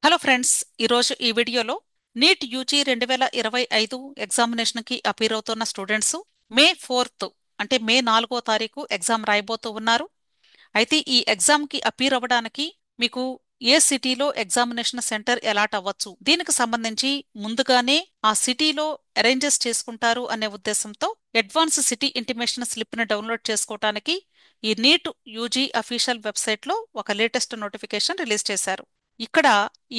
Hello friends, ఈరోజు ఈ వీడియోలో నీట్ యూజీ 2025 ఎగ్జామినేషన్కి అపీర్ అవుతున్న స్టూడెంట్స్ మే 4 అంటే మే 4 ఎగ్జామ్ రాయబోతూ ఉన్నారు. అయితే ఈ ఎగ్జామ్కి అపీర్ అవ్వడానికి మీకు ఏ సిటీలో ఎగ్జామినేషన్ సెంటర్ అలాట్ అవ్వచ్చు, దీనికి సంబంధించి ముందుగానే ఆ సిటీలో అరేంజెస్ చేసుకుంటారు అనే ఉద్దేశంతో అడ్వాన్స్ సిటీ ఇంటిమేషన్ స్లిప్ని డౌన్లోడ్ చేసుకోవటానికి ఈ నీట్ యూజీ అఫీషియల్ వెబ్సైట్లో ఒక లేటెస్ట్ నోటిఫికేషన్ రిలీజ్ చేశారు. ఇక్కడ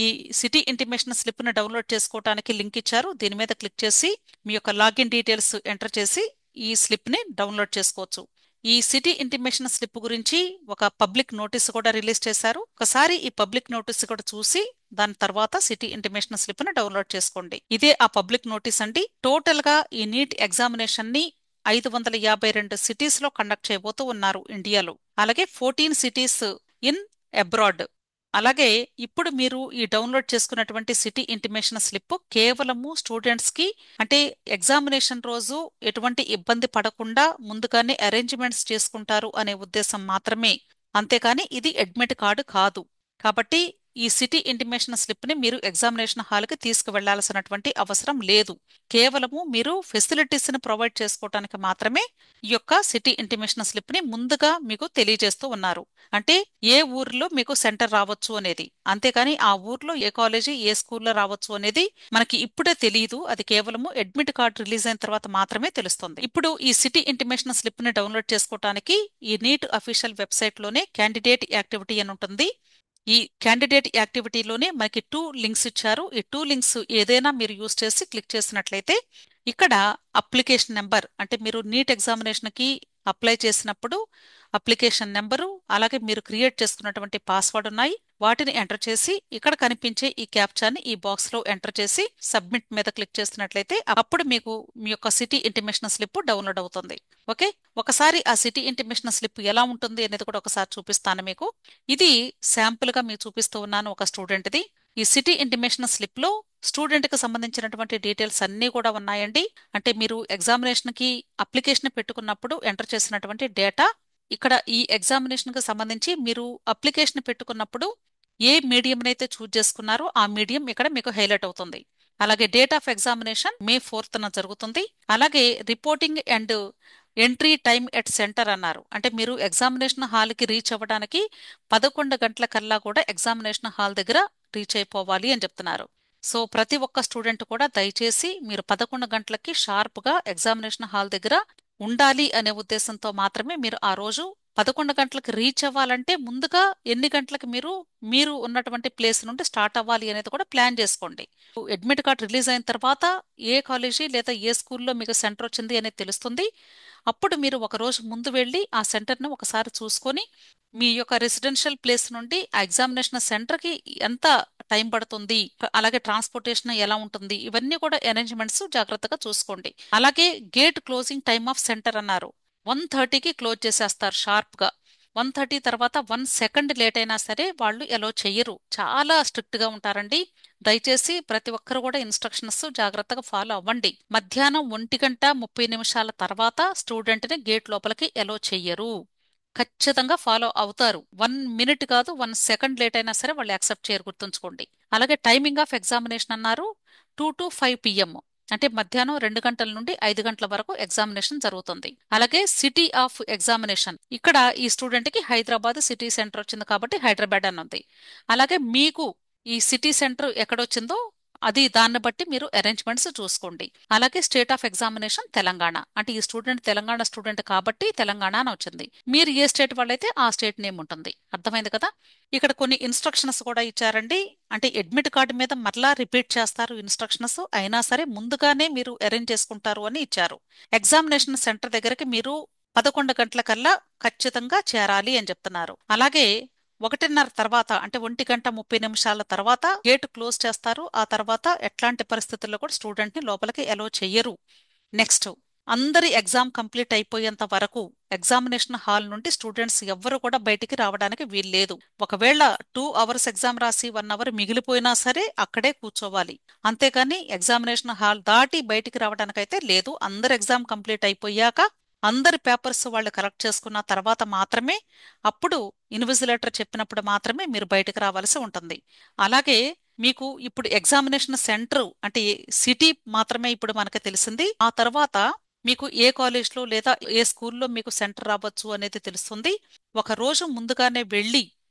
ఈ సిటీ ఇంటిమేషన్ స్లిప్ ని డౌన్లోడ్ చేసుకోవడానికి లింక్ ఇచ్చారు. దీని మీద క్లిక్ చేసి మీ యొక్క లాగిన్ డీటెయిల్స్ ఎంటర్ చేసి ఈ స్లిప్ ని డౌన్లోడ్ చేసుకోవచ్చు. ఈ సిటీ ఇంటిమేషన్ స్లిప్ గురించి ఒక పబ్లిక్ నోటీస్ కూడా రిలీజ్ చేశారు. ఒకసారి ఈ పబ్లిక్ నోటీస్ కూడా చూసి దాని తర్వాత సిటీ ఇంటిమేషన్ స్లిప్ ని డౌన్లోడ్ చేసుకోండి. ఇదే ఆ పబ్లిక్ నోటీస్ అండి. టోటల్ గా ఈ నీట్ ఎగ్జామినేషన్ ని 552 సిటీస్ లో కండక్ట్ చేయబోతూ ఉన్నారు ఇండియాలో. అలాగే 14 సిటీస్ ఇన్ అబ్రాడ్. అలాగే ఇప్పుడు మీరు ఈ డౌన్లోడ్ చేసుకున్నటువంటి సిటీ ఇంటిమేషన్ స్లిప్ కేవలము స్టూడెంట్స్ కి, అంటే ఎగ్జామినేషన్ రోజు ఎటువంటి ఇబ్బంది పడకుండా ముందుగానే అరేంజ్మెంట్స్ చేసుకుంటారు అనే ఉద్దేశం మాత్రమే. అంతేకాని ఇది అడ్మిట్ కార్డు కాదు. కాబట్టి ఈ సిటీ ఇంటిమేషన్ స్లిప్ ని మీరు ఎగ్జామినేషన్ హాల్ కి తీసుకువెళ్లాల్సినటువంటి అవసరం లేదు. కేవలము మీరు ఫెసిలిటీస్ ని ప్రొవైడ్ చేసుకోవటానికి మాత్రమే ఈ యొక్క సిటీ ఇంటిమేషన్ స్లిప్ ని ముందుగా మీకు తెలియజేస్తూ ఉన్నారు. అంటే ఏ ఊర్లో మీకు సెంటర్ రావచ్చు అనేది. అంతేకాని ఆ ఊర్లో ఏ కాలేజీ ఏ స్కూల్లో రావచ్చు అనేది మనకి ఇప్పుడే తెలియదు. అది కేవలము అడ్మిట్ కార్డ్ రిలీజ్ అయిన తర్వాత మాత్రమే తెలుస్తుంది. ఇప్పుడు ఈ సిటీ ఇంటిమేషన్ స్లిప్ ని డౌన్లోడ్ చేసుకోవడానికి ఈ నీట్ అఫీషియల్ వెబ్సైట్ లోనే క్యాండిడేట్ యాక్టివిటీ అని ఉంటుంది. ఈ క్యాండిడేట్ యాక్టివిటీలోనే మనకి 2 లింక్స్ ఇచ్చారు. ఈ 2 లింక్స్ ఏదైనా మీరు యూజ్ చేసి క్లిక్ చేసినట్లయితే ఇక్కడ అప్లికేషన్ నెంబర్, అంటే మీరు నీట్ ఎగ్జామినేషన్ కి అప్లై చేసినప్పుడు అప్లికేషన్ నెంబరు, అలాగే మీరు క్రియేట్ చేసుకున్నటువంటి పాస్వర్డ్ ఉన్నాయి. వాటిని ఎంటర్ చేసి ఇక్కడ కనిపించే ఈ క్యాప్చాని ఈ బాక్స్ లో ఎంటర్ చేసి సబ్మిట్ మీద క్లిక్ చేసినట్లయితే అప్పుడు మీకు మీ యొక్క సిటీ ఇంటిమేషన్ స్లిప్ డౌన్లోడ్ అవుతుంది. ఓకే, ఒకసారి ఆ సిటీ ఇంటిమేషన్ స్లిప్ ఎలా ఉంటుంది అనేది కూడా ఒకసారి చూపిస్తాను మీకు. ఇది శాంపుల్ గా మీకు చూపిస్తూ ఉన్నాను ఒక స్టూడెంట్ది. ఈ సిటీ ఇంటిమేషన్ స్లిప్ లో స్టూడెంట్ కి సంబంధించినటువంటి డీటెయిల్స్ అన్ని కూడా ఉన్నాయండి. అంటే మీరు ఎగ్జామినేషన్ కి అప్లికేషన్ పెట్టుకున్నప్పుడు ఎంటర్ చేసినటువంటి డేటా, ఇక్కడ ఈ ఎగ్జామినేషన్ కి సంబంధించి మీరు అప్లికేషన్ పెట్టుకున్నప్పుడు ఏ మీడియం అయితే చూజ్ చేసుకున్నారో ఆ మీడియం ఇక్కడ మీకు హైలైట్ అవుతుంది. అలాగే డేట్ ఆఫ్ ఎగ్జామినేషన్ మే 4న జరుగుతుంది. అలాగే reporting and entry time at centre అన్నారు. అంటే మీరు ఎగ్జామినేషన్ హాల్ కి రీచ్ అవ్వడానికి 11 గంటల కల్లా కూడా ఎగ్జామినేషన్ హాల్ దగ్గర రీచ్ అయిపోవాలి అని చెప్తున్నారు. సో ప్రతి ఒక్క స్టూడెంట్ కూడా దయచేసి మీరు 11 గంటలకి షార్ప్ గా ఎగ్జామినేషన్ హాల్ దగ్గర ఉండాలి అనే ఉద్దేశంతో మాత్రమే మీరు ఆ రోజు 11 గంటలకు రీచ్ అవ్వాలంటే ముందుగా ఎన్ని గంటలకు మీరు ఉన్నటువంటి ప్లేస్ నుండి స్టార్ట్ అవ్వాలి అనేది కూడా ప్లాన్ చేసుకోండి. అడ్మిట్ కార్డ్ రిలీజ్ అయిన తర్వాత ఏ కాలేజీ లేదా ఏ స్కూల్లో మీకు సెంటర్ వచ్చింది అనేది తెలుస్తుంది. అప్పుడు మీరు ఒక రోజు ముందు వెళ్ళి ఆ సెంటర్ను ఒకసారి చూసుకొని మీ యొక్క రెసిడెన్షియల్ ప్లేస్ నుండి ఆ ఎగ్జామినేషన్ సెంటర్కి ఎంత టైం పడుతుంది, అలాగే ట్రాన్స్పోర్టేషన్ ఎలా ఉంటుంది, ఇవన్నీ కూడా అరేంజ్మెంట్స్ జాగ్రత్తగా చూసుకోండి. అలాగే gate closing time of centre అన్నారు. 1:30కి క్లోజ్ చేసేస్తారు షార్ప్ గా. 1:30 తర్వాత 1 సెకండ్ లేట్ అయినా సరే వాళ్ళు ఎలో చెయ్యరు. చాలా స్ట్రిక్ట్ గా ఉంటారండి. దయచేసి ప్రతి ఒక్కరు కూడా ఇన్స్ట్రక్షన్స్ జాగ్రత్తగా ఫాలో అవ్వండి. మధ్యాహ్నం 1:30 తర్వాత స్టూడెంట్ ని గేట్ లోపలికి ఎలో చెయ్యరు. ఖచ్చితంగా ఫాలో అవుతారు. 1 మినిట్ కాదు, 1 సెకండ్ లేట్ అయినా సరే వాళ్ళు యాక్సెప్ట్ చేయరు, గుర్తుంచుకోండి. అలాగే టైమింగ్ ఆఫ్ ఎగ్జామినేషన్ అన్నారు 2 to 5 PM. అంటే మధ్యాహ్నం 2 గంటల నుండి 5 గంటల వరకు ఎగ్జామినేషన్ జరుగుతుంది. అలాగే సిటీ ఆఫ్ ఎగ్జామినేషన్, ఇక్కడ ఈ స్టూడెంట్ కి హైదరాబాద్ సిటీ సెంటర్ వచ్చింది కాబట్టి హైదరాబాద్ అని ఉంది. అలాగే మీకు ఈ సిటీ సెంటర్ ఎక్కడొచ్చిందో అది దాన్ని బట్టి మీరు అరేంజ్మెంట్స్ చూసుకోండి. అలాగే స్టేట్ ఆఫ్ ఎగ్జామినేషన్ తెలంగాణ, అంటే ఈ స్టూడెంట్ తెలంగాణ స్టూడెంట్ కాబట్టి తెలంగాణ అని వచ్చింది. మీరు ఏ స్టేట్ వాళ్ళైతే ఆ స్టేట్ నేమ్ ఉంటుంది. అర్థమైంది కదా. ఇక్కడ కొన్ని ఇన్స్ట్రక్షన్స్ కూడా ఇచ్చారండి. అంటే అడ్మిట్ కార్డు మీద మరలా రిపీట్ చేస్తారు ఇన్స్ట్రక్షన్స్, అయినా సరే ముందుగానే మీరు అరేంజ్ చేసుకుంటారు అని ఇచ్చారు. ఎగ్జామినేషన్ సెంటర్ దగ్గరికి మీరు 11 గంటల కల్లా ఖచ్చితంగా చేరాలి అని చెప్తున్నారు. అలాగే 1:30 తర్వాత, అంటే 1:30 తర్వాత గేట్ క్లోజ్ చేస్తారు. ఆ తర్వాత ఎట్లాంటి పరిస్థితుల్లో కూడా స్టూడెంట్ ని లోపలికి అలో చెయ్యరు. నెక్స్ట్, అందరి ఎగ్జామ్ కంప్లీట్ అయిపోయేంత వరకు ఎగ్జామినేషన్ హాల్ నుండి స్టూడెంట్స్ ఎవ్వరు కూడా బయటికి రావడానికి వీల్లేదు. ఒకవేళ 2 అవర్స్ ఎగ్జామ్ రాసి 1 అవర్ మిగిలిపోయినా సరే అక్కడే కూర్చోవాలి. అంతేకాని ఎగ్జామినేషన్ హాల్ దాటి బయటికి రావడానికైతే లేదు. అందరు ఎగ్జామ్ కంప్లీట్ అయిపోయాక అందరి పేపర్స్ వాళ్ళు కరెక్ట్ చేసుకున్న తర్వాత మాత్రమే, అప్పుడు ఇన్విజిలేటర్ చెప్పినప్పుడు మాత్రమే మీరు బయటకు రావాల్సి ఉంటుంది. అలాగే మీకు ఇప్పుడు ఎగ్జామినేషన్ సెంటర్ అంటే సిటీ మాత్రమే ఇప్పుడు మనకు తెలిసింది. ఆ తర్వాత మీకు ఏ కాలేజ్లో లేదా ఏ స్కూల్లో మీకు సెంటర్ రావచ్చు అనేది తెలుస్తుంది. ఒక రోజు ముందుగానే వెళ్ళి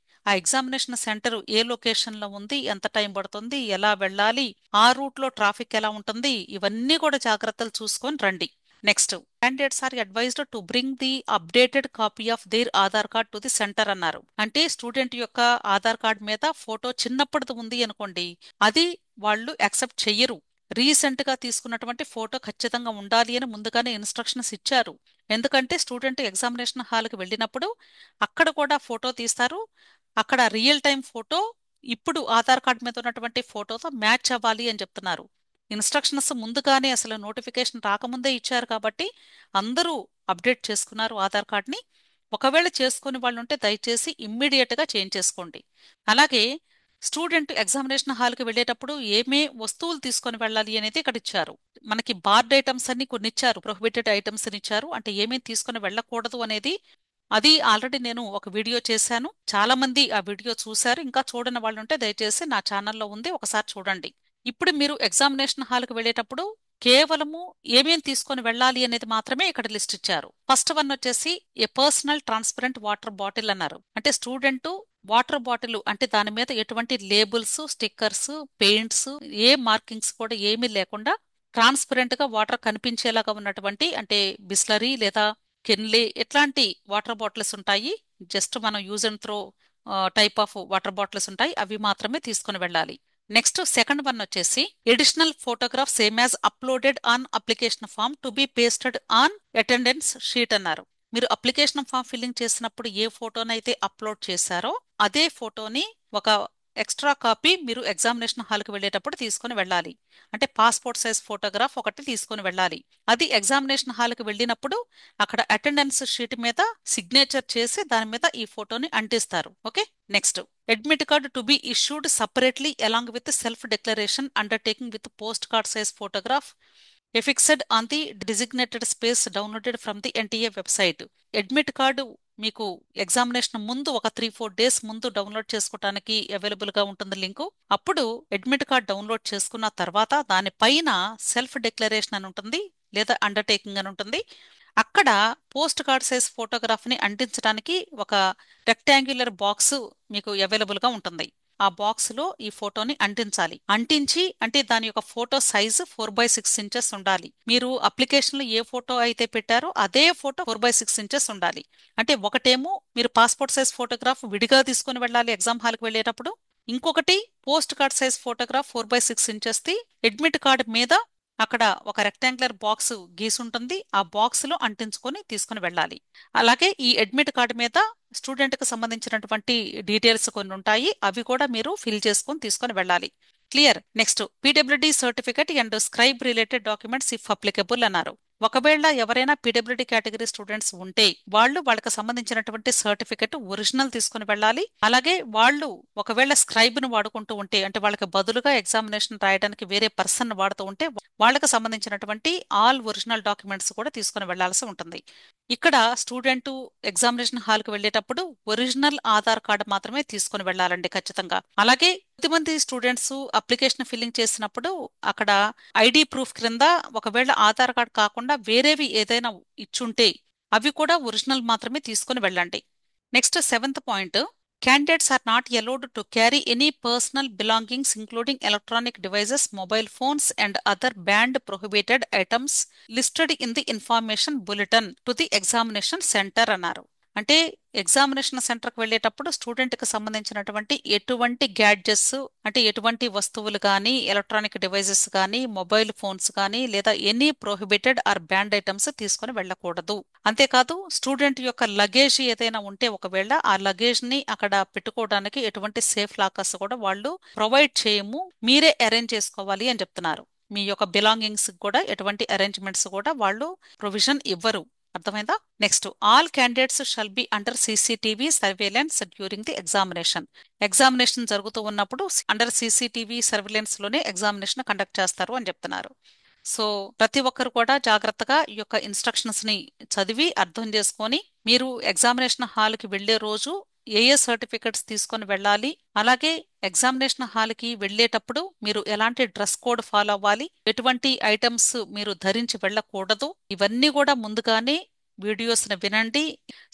ఆ ఎగ్జామినేషన్ సెంటర్ ఏ లొకేషన్లో ఉంది, ఎంత టైం పడుతుంది, ఎలా వెళ్ళాలి, ఆ రూట్లో ట్రాఫిక్ ఎలా ఉంటుంది, ఇవన్నీ కూడా జాగ్రత్తలు చూసుకొని రండి. Next, candidates are advised to bring the updated copy of their Aadhaar card to the centre అన్నారు. అంటే స్టూడెంట్ యొక్క ఆధార్ కార్డ్ మీద ఫోటో చిన్నప్పటిది ఉంది అనుకోండి, అది వాళ్ళు యాక్సెప్ట్ చెయ్యరు. రీసెంట్ గా తీసుకున్నటువంటి ఫోటో ఖచ్చితంగా ఉండాలి అని ముందుగానే ఇన్స్ట్రక్షన్స్ ఇచ్చారు. ఎందుకంటే స్టూడెంట్ ఎగ్జామినేషన్ హాల్కి వెళ్ళినప్పుడు అక్కడ కూడా ఫోటో తీస్తారు. అక్కడ రియల్ టైం ఫోటో ఇప్పుడు ఆధార్ కార్డ్ మీద ఉన్నటువంటి ఫోటోతో మ్యాచ్ అవ్వాలి అని చెప్తున్నారు. ఇన్స్ట్రక్షన్స్ ముందుగానే అసలు నోటిఫికేషన్ రాకముందే ఇచ్చారు కాబట్టి అందరూ అప్డేట్ చేసుకున్నారు ఆధార్ కార్డ్ని. ఒకవేళ చేసుకుని వాళ్ళు ఉంటే దయచేసి ఇమ్మీడియట్గా చేంజ్ చేసుకోండి. అలాగే స్టూడెంట్ ఎగ్జామినేషన్ హాల్కి వెళ్ళేటప్పుడు ఏమే వస్తువులు తీసుకొని వెళ్ళాలి అనేది ఇక్కడ ఇచ్చారు. మనకి బార్డ్ ఐటమ్స్ అన్ని కొన్ని ఇచ్చారు, ప్రొహిబిటెడ్ ఐటమ్స్ అని ఇచ్చారు. అంటే ఏమేమి తీసుకొని వెళ్ళకూడదు అనేది అది ఆల్రెడీ నేను ఒక వీడియో చేశాను. చాలా మంది ఆ వీడియో చూశారు. ఇంకా చూడని వాళ్ళు ఉంటే దయచేసి నా ఛానల్లో ఉంది, ఒకసారి చూడండి. ఇప్పుడు మీరు ఎగ్జామినేషన్ హాల్కి వెళ్ళేటప్పుడు కేవలము ఏమేం తీసుకొని వెళ్ళాలి అనేది మాత్రమే ఇక్కడ లిస్ట్ ఇచ్చారు. ఫస్ట్ వన్ వచ్చేసి ఏ పర్సనల్ ట్రాన్స్పరెంట్ వాటర్ బాటిల్ అన్నారు. అంటే స్టూడెంట్ వాటర్ బాటిల్ అంటే దాని మీద ఎటువంటి లేబుల్స్, స్టిక్కర్స్, పెయింట్స్, ఏ మార్కింగ్స్ కూడా ఏమీ లేకుండా ట్రాన్స్పరెంట్ గా వాటర్ కనిపించేలాగా ఉన్నటువంటి అంటే బిస్లరీ లేదా కెన్లే ఎట్లాంటి వాటర్ బాటిల్స్ ఉంటాయి. జస్ట్ మనం use and throw type of water bottles ఉంటాయి, అవి మాత్రమే తీసుకుని వెళ్ళాలి. నెక్స్ట్ సెకండ్ వన్ వచ్చేసి additional photograph same as uploaded on application form to be pasted on attendance sheet అన్నారు. మీరు అప్లికేషన్ ఫామ్ ఫిల్లింగ్ చేసినప్పుడు ఏ ఫోటోనైతే అప్లోడ్ చేశారో అదే ఫోటోని ఒక ఎక్స్ట్రా కాపీ మీరు ఎగ్జామినేషన్ హాల్కి వెళ్ళేటప్పుడు తీసుకొని వెళ్ళాలి. అంటే పాస్పోర్ట్ సైజ్ ఫోటోగ్రాఫ్ ఒకటి తీసుకొని వెళ్ళాలి. అది ఎగ్జామినేషన్ హాల్కి వెళ్ళినప్పుడు అక్కడ అటెండెన్స్ షీట్ మీద సిగ్నేచర్ చేసి దాని మీద ఈ ఫోటోని అంటిస్తారు. Okay. Next, admit card to be issued separately along with self declaration undertaking with post card size photograph affixed on the designated space downloaded from the NTA website. Admit card మీకు examination ముందు ఒక 3-4 days ముందు download చేసుకోవడానికి available గా ఉంటుంది link. అప్పుడు admit card download చేసుకున్న తర్వాత దానిపైన సెల్ఫ్ డిక్లరేషన్ అని ఉంటుంది లేదా అండర్టేకింగ్ అని ఉంటుంది. అక్కడ పోస్ట్ కార్డ్ సైజ్ ఫోటోగ్రాఫ్ ని అంటించడానికి ఒక రెక్టాంగులర్ బాక్స్ మీకు అవైలబుల్ గా ఉంటుంది. ఆ బాక్స్ లో ఈ ఫోటోని అంటించాలి. అంటించి అంటే దాని యొక్క ఫోటో సైజు 4/6 ఇంచెస్ ఉండాలి. మీరు అప్లికేషన్ లో ఏ ఫోటో అయితే పెట్టారో అదే ఫోటో 4/6 ఇంచెస్ ఉండాలి. అంటే ఒకటేమో మీరు పాస్పోర్ట్ సైజ్ ఫోటోగ్రాఫ్ విడిగా తీసుకుని వెళ్ళాలి ఎగ్జామ్ హాల్కి వెళ్ళేటప్పుడు, ఇంకొకటి post card size photograph 4/6 inches the admit card మీద అక్కడ ఒక రెక్టాంగులర్ బాక్స్ గీసుంటుంది, ఆ బాక్స్ లో అంటించుకొని తీసుకుని వెళ్ళాలి. అలాగే ఈ అడ్మిట్ కార్డు మీద స్టూడెంట్ కి సంబంధించినటువంటి డీటెయిల్స్ కొన్ని ఉంటాయి, అవి కూడా మీరు ఫిల్ చేసుకొని తీసుకొని వెళ్ళాలి. Clear. Next, PWD certificate and scribe related documents if applicable అన్నారు. ఒకవేళ ఎవరైనా పీడబ్ల్యూడీ కేటగిరీ స్టూడెంట్స్ ఉంటే వాళ్ళకి సంబంధించినటువంటి సర్టిఫికెట్ ఒరిజినల్ తీసుకుని వెళ్ళాలి. అలాగే వాళ్ళు ఒకవేళ స్క్రైబ్ ను వాడుకుంటూ ఉంటే అంటే వాళ్ళకి బదులుగా ఎగ్జామినేషన్ రాయడానికి వేరే పర్సన్ వాడుతూ ఉంటే వాళ్ళకి సంబంధించినటువంటి ఆల్ ఒరిజినల్ డాక్యుమెంట్స్ కూడా తీసుకుని వెళ్లాల్సి ఉంటుంది. ఇక్కడ స్టూడెంట్ ఎగ్జామినేషన్ హాల్కి వెళ్ళేటప్పుడు ఒరిజినల్ ఆధార్ కార్డు మాత్రమే తీసుకుని వెళ్ళాలండి ఖచ్చితంగా. అలాగే కొద్దిమంది స్టూడెంట్స్ అప్లికేషన్ ఫిల్లింగ్ చేసినప్పుడు అక్కడ ఐడి ప్రూఫ్ క్రింద ఒకవేళ ఆధార్ కార్డ్ కాకుండా వేరేవి ఏదైనా ఇచ్చుంటే అవి కూడా ఒరిజినల్ మాత్రమే తీసుకుని వెళ్ళండి. Next seventh point, candidates are not allowed to carry any personal belongings including electronic devices, mobile phones and other banned prohibited items listed in the information bulletin to the examination center అన్నారు. అంటే examination సెంటర్కి వెళ్ళేటప్పుడు స్టూడెంట్కి సంబంధించినటువంటి ఎటువంటి gadgets అంటే ఎటువంటి వస్తువులు కానీ ఎలక్ట్రానిక్ డివైజెస్ కానీ మొబైల్ ఫోన్స్ కానీ లేదా any prohibited or banned items తీసుకొని వెళ్ళకూడదు. అంతేకాదు స్టూడెంట్ యొక్క లగేజ్ ఏదైనా ఉంటే ఒకవేళ ఆ లగేజ్ ని అక్కడ పెట్టుకోవడానికి ఎటువంటి సేఫ్ లాకర్స్ కూడా వాళ్ళు ప్రొవైడ్ చేయము, మీరే అరేంజ్ చేసుకోవాలి అని చెప్తున్నారు. మీ యొక్క బిలాంగింగ్స్ కూడా ఎటువంటి అరేంజ్మెంట్స్ కూడా వాళ్ళు ప్రొవిజన్ ఇవ్వరు. అర్థమైందా? Next, all candidates shall be under CCTV surveillance during the examination. Examination జరుగుతూ ఉన్నప్పుడు అండర్ సీసీటీవీ సర్వేలెన్స్ లోనే ఎగ్జామినేషన్ కండక్ట్ చేస్తారు అని చెప్తున్నారు. సో ప్రతి ఒక్కరు కూడా జాగ్రత్తగా ఈ యొక్క ఇన్స్ట్రక్షన్స్ ని చదివి అర్థం చేసుకొని మీరు ఎగ్జామినేషన్ హాల్కి వెళ్లే రోజు ఏ ఏ సర్టిఫికెట్స్ తీసుకొని వెళ్ళాలి, అలాగే ఎగ్జామినేషన్ హాల్కి వెళ్ళేటప్పుడు మీరు ఎలాంటి డ్రెస్ కోడ్ ఫాలో అవ్వాలి, ఎటువంటి ఐటమ్స్ మీరు ధరించి వెళ్ళకూడదు, ఇవన్నీ కూడా ముందుగానే వీడియోస్ని వినండి.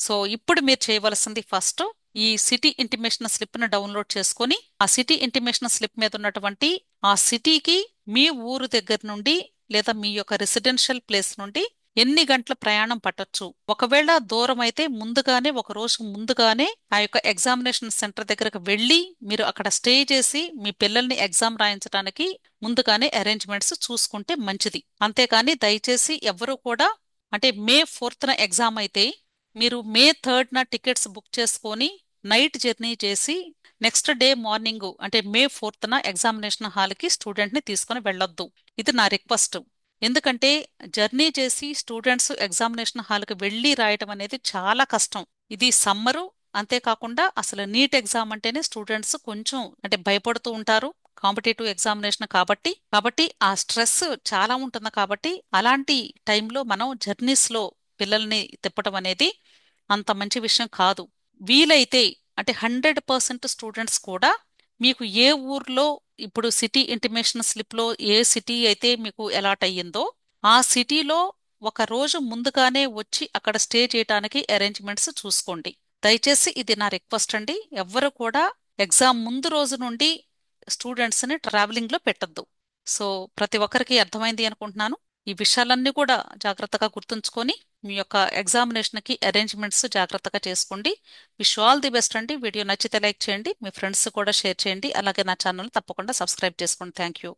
సో ఇప్పుడు మీరు చేయవలసింది ఫస్ట్ ఈ సిటీ ఇంటిమేషన్ స్లిప్ ను డౌన్లోడ్ చేసుకొని ఆ సిటీ ఇంటిమేషన్ స్లిప్ మీద ఉన్నటువంటి ఆ సిటీకి మీ ఊరు దగ్గర నుండి లేదా మీ యొక్క రెసిడెన్షియల్ ప్లేస్ నుండి ఎన్ని గంటల ప్రయాణం పట్టొచ్చు. ఒకవేళ దూరం అయితే ముందుగానే ఒక రోజు ముందుగానే ఆ యొక్క ఎగ్జామినేషన్ సెంటర్ దగ్గరకు వెళ్ళి మీరు అక్కడ స్టే చేసి మీ పిల్లల్ని ఎగ్జామ్ రాయించడానికి ముందుగానే అరేంజ్మెంట్స్ చూసుకుంటే మంచిది. అంతేకాని దయచేసి ఎవ్వరూ కూడా అంటే మే 4న ఎగ్జామ్ అయితే మీరు మే 3న టికెట్స్ బుక్ చేసుకొని నైట్ జర్నీ చేసి నెక్స్ట్ డే మార్నింగ్ అంటే మే 4న ఎగ్జామినేషన్ హాల్కి స్టూడెంట్ని తీసుకొని వెళ్ళొద్దు. ఇది నా రిక్వెస్ట్. ఎందుకంటే జర్నీ చేసి స్టూడెంట్స్ ఎగ్జామినేషన్ హాల్కి వెళ్ళి రాయటం అనేది చాలా కష్టం. ఇది సమ్మరు, అంతేకాకుండా అసలు నీట్ ఎగ్జామ్ అంటేనే స్టూడెంట్స్ కొంచెం అంటే భయపడుతూ ఉంటారు. కాంపిటేటివ్ ఎగ్జామినేషన్ కాబట్టి ఆ స్ట్రెస్ చాలా ఉంటుంది. కాబట్టి అలాంటి టైంలో మనం జర్నీస్లో పిల్లల్ని తిప్పటం అనేది అంత మంచి విషయం కాదు. వీలైతే అంటే 100% స్టూడెంట్స్ కూడా మీకు ఏ ఊర్లో ఇప్పుడు సిటీ ఇంటిమేషన్ స్లిప్లో ఏ సిటీ అయితే మీకు అలాట్ అయ్యిందో ఆ సిటీలో ఒక రోజు ముందుగానే వచ్చి అక్కడ స్టే చేయడానికి అరేంజ్మెంట్స్ చూసుకోండి. దయచేసి ఇది నా రిక్వెస్ట్ అండి. ఎవ్వరు కూడా ఎగ్జామ్ ముందు రోజు నుండి స్టూడెంట్స్ని ట్రావెలింగ్లో పెట్టద్దు. సో ప్రతి ఒక్కరికి అర్థమైంది అనుకుంటున్నాను. ఈ విషయాలన్నీ కూడా జాగ్రత్తగా గుర్తుంచుకొని మీ యొక్క ఎగ్జామినేషన్కి అరేంజ్మెంట్స్ జాగ్రత్తగా చేసుకోండి. విష్ ఆల్ ది బెస్ట్ అండి. వీడియో నచ్చితే లైక్ చేయండి, మీ ఫ్రెండ్స్ కూడా షేర్ చేయండి, అలాగే నా ఛానల్ తప్పకుండా సబ్స్క్రైబ్ చేసుకోండి. Thank you.